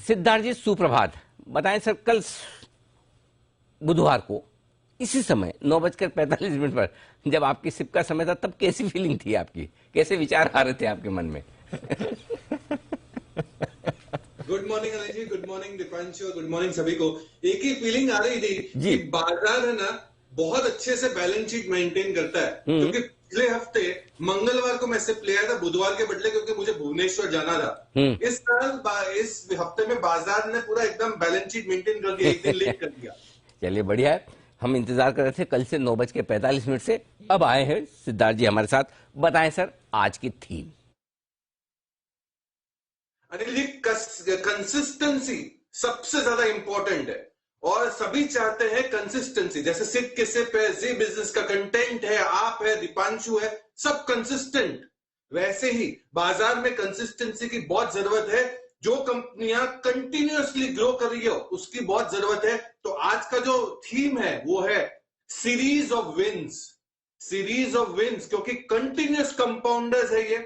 सिद्धार्थ जी सुप्रभात। बताएं सर, कल बुधवार को इसी समय 9:45 पर जब आपकी सिप का समय था, तब कैसी फीलिंग थी आपकी, कैसे विचार आ रहे थे आपके मन में? Good morning Anil ji, good morning Deepanshu, good morning सभी को। एक ही फीलिंग आ रही थी कि बाजार है ना बहुत अच्छे से बैलेंस शीट मेंटेन करता है, क्योंकि पिछले हफ्ते मंगलवार को मैं सिप लिया था बुधवार के बदले, क्योंकि मुझे भुवनेश्वर जाना था। इस साल इस हफ्ते में बाजार ने पूरा एकदम बैलेंस शीट मेंटेन कर दिया, एक दिन लेट कर दिया। चलिए बढ़िया है, हम इंतजार कर रहे थे कल से 9:45 से, अब आए हैं सिद्धार्थ जी हमारे साथ। बताएं सर आज की थीम। अनिल जी, कंसिस्टेंसी सबसे ज्यादा इंपॉर्टेंट है और सभी चाहते हैं कंसिस्टेंसी। जैसे सिप के सिप है, जी बिजनेस का कंटेंट है, आप है, दीपांशु है, सब कंसिस्टेंट। वैसे ही बाजार में कंसिस्टेंसी की बहुत जरूरत है। जो कंपनियां कंटिन्यूअसली ग्रो कर रही हो उसकी बहुत जरूरत है। तो आज का जो थीम है वो है series of wins. Series of wins, क्योंकि कंटिन्यूअस कंपाउंडर्स है ये।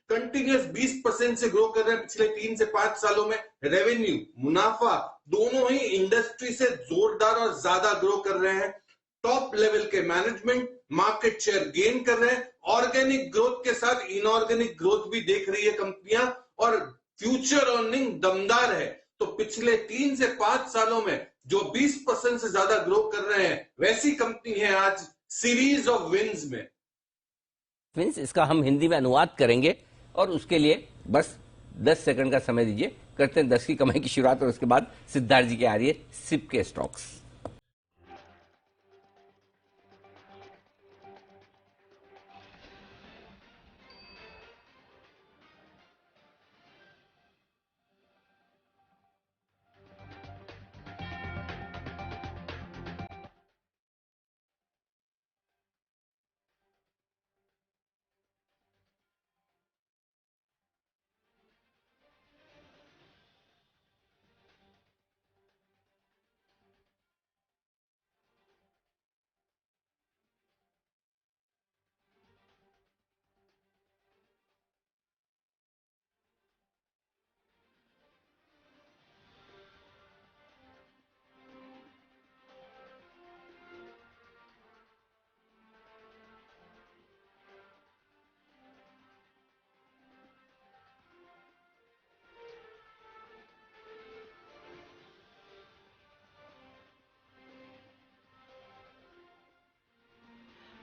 कंटिन्यूअस 20% से ग्रो कर रहे हैं पिछले 3 से 5 सालों में। रेवेन्यू, मुनाफा दोनों ही इंडस्ट्री से जोरदार और ज्यादा ग्रो कर रहे हैं। टॉप लेवल के मैनेजमेंट मार्केट शेयर गेन कर रहे हैं। ऑर्गेनिक ग्रोथ के साथ इनऑर्गेनिक ग्रोथ भी देख रही है कंपनियां, और फ्यूचर अर्निंग दमदार है। तो पिछले 3 से 5 सालों में जो 20% से ज्यादा ग्रो कर रहे हैं, वैसी कंपनी है आज सीरीज ऑफ विंस में। विंस, इसका हम हिंदी में अनुवाद करेंगे और उसके लिए बस 10 सेकंड का समय दीजिए। करते हैं 10 की कमाई की शुरुआत, और उसके बाद सिद्धार्थ जी के आ रही है सिप के स्टॉक्स।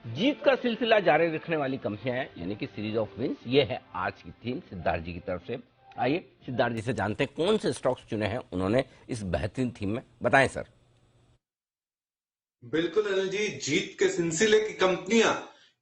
जीत का सिलसिला जारी रखने वाली कंपनियां हैं, यानी कि सीरीज ऑफ विंस। ये है आज की थीम सिद्धार्थ जी की तरफ से। आइए सिद्धार्थ जी से जानते हैं कौन से स्टॉक्स चुने हैं उन्होंने इस बेहतरीन थीम में। बताएं सर। बिल्कुल अनिल जी, जीत के सिलसिले की कंपनियां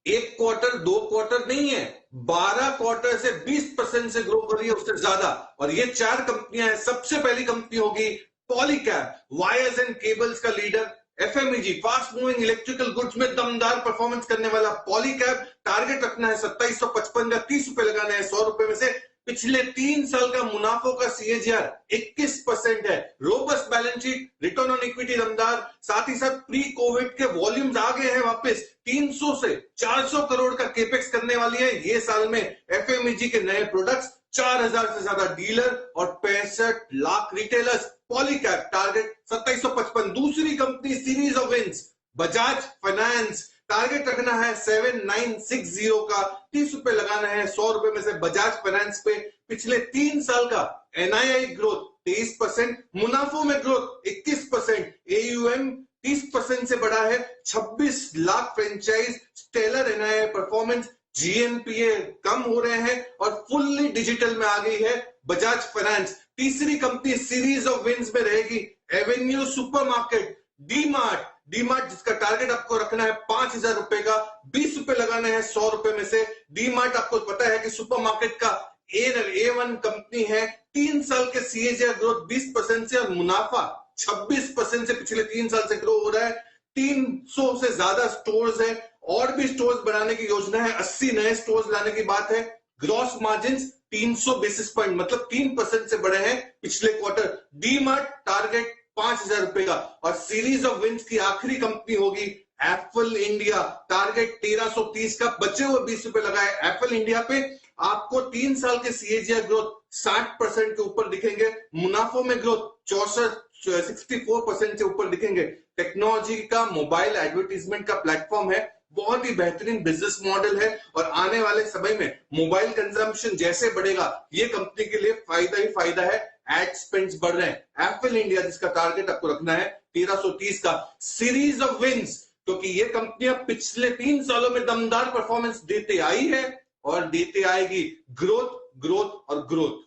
1 क्वार्टर 2 क्वार्टर नहीं है, 12 क्वार्टर से 20% से ग्रो कर रही है, उससे ज्यादा। और ये 4 कंपनियां हैं। सबसे पहली कंपनी होगी पॉलीकैब, वायर्स एंड केबल्स का leader. FMEG, fast moving electrical goods में दमदार परफॉर्मेंस करने वाला पॉलीकैब। टारगेट रखना है 2755 का, 30 रुपए लगाना है 100 रुपए में से। पिछले 3 साल का मुनाफों का सीएजीआर 21% है। Robust balance sheet, return on equity दमदार, साथ ही साथ प्री कोविड के वॉल्यूम्स आ गए हैं वापस। 300 से 400 करोड़ का केपेक्स करने वाली है ये साल में एफएमईजी के नए प्रोडक्ट्स। 4000 से ज्यादा डीलर और 65 लाख रिटेलर्स। पॉलीकैब टारगेट 2755। दूसरी company series of wins, Bajaj finance. Target रखना है 7960 का, 30 रुपए लगाना है 100 रुपए में से बजाज फाइनेंस पे। पिछले 3 साल का एनआईआई ग्रोथ 23%, मुनाफों में ग्रोथ 21%, एयूएम 30% से बढ़ा है। 26 lakh franchise, stellar NII performance, GNPA कम हो रहे हैं और फुल्ली डिजिटल में आ गई है बजाज फाइनेंस। तीसरी कंपनी सीरीज ऑफ विंस में रहेगी एवेन्यू सुपरमार्केट, डीमार्ट जिसका टारगेट आपको रखना है 5000 रुपए का, 20 रुपए लगाने हैं 100 रुपए में से। डीमार्ट आपको पता है कि सुपरमार्केट का A1 कंपनी है। 3 साल के सीएजीआर ग्रोथ 20% से और मुनाफा 26% से पिछले 3 साल से ग्रो हो रहा है। 300 से ज्यादा स्टोर्स है और भी स्टोर्स बनाने की योजना है। 80 नए स्टोर्स लाने की बात है। ग्रॉस मार्जिन 300 बेसिस पॉइंट मतलब 3% से बढ़े हैं पिछले क्वार्टर। डीमार्ट टारगेट 5000 रुपए का। और सीरीज ऑफ विंस की आखिरी कंपनी होगी एप्पल इंडिया। टारगेट 1330 का, बचे हुए 20 रुपए लगाए एप्पल इंडिया पे। आपको 3 साल के सीएजीआर ग्रोथ 60% के ऊपर दिखेंगे, मुनाफों में ग्रोथ 64% से ऊपर दिखेंगे। टेक्नोलॉजी का मोबाइल एडवर्टीजमेंट का प्लेटफॉर्म है, बहुत ही बेहतरीन बिजनेस मॉडल है और आने वाले समय में मोबाइल कंजम्पशन जैसे बढ़ेगा ये कंपनी के लिए फायदा ही फायदा है। एड स्पेंड्स बढ़ रहे हैं। एफएल इंडिया जिसका टारगेट आपको रखना है 1330 का, सीरीज ऑफ विंस, क्योंकि ये कंपनियां पिछले 3 सालों में दमदार परफॉर्मेंस देते आई है और देते आएगी। ग्रोथ ग्रोथ और ग्रोथ।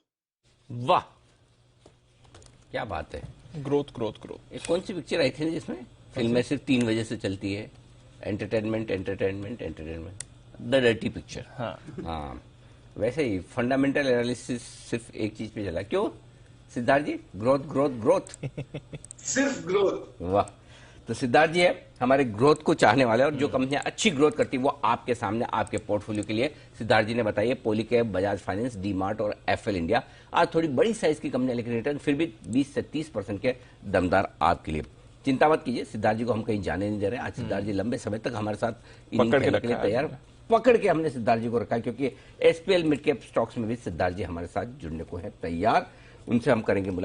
वाह क्या बात है। Growth growth growth. एक कौन सी पिक्चर आई थी ना जिसमें फिल्में सिर्फ 3 वजह से चलती है, entertainment entertainment entertainment, the dirty picture. हाँ वैसे ही फंडामेंटल एनालिसिस सिर्फ एक चीज पे चला। क्यों सिद्धार्थ जी? ग्रोथ ग्रोथ ग्रोथ सिर्फ ग्रोथ। वाह। तो सिद्धार्थ जी है हमारे ग्रोथ को चाहने वाले और जो कंपनियां अच्छी ग्रोथ करती है वो आपके सामने आपके पोर्टफोलियो के लिए सिद्धार्थ जी ने बताइए। पॉलीकैब, बजाज फाइनेंस, डीमार्ट और एफएल इंडिया। आज थोड़ी बड़ी साइज की कंपनियां लेकिन रिटर्न फिर भी 20 से 30% के दमदार आपके लिए। चिंता मत कीजिए, सिद्धार्थ जी को हम कहीं जाने नहीं दे रहे। आज सिद्धार्थ जी लंबे समय तक हमारे साथ पकड़ के के लिए तैयार, पकड़ के हमने सिद्धार्थ जी को रखा है क्योंकि एसपीएल मिड कैप स्टॉक्स में भी सिद्धार्थ जी हमारे साथ जुड़ने को है तैयार। उनसे हम करेंगे मुलाकात।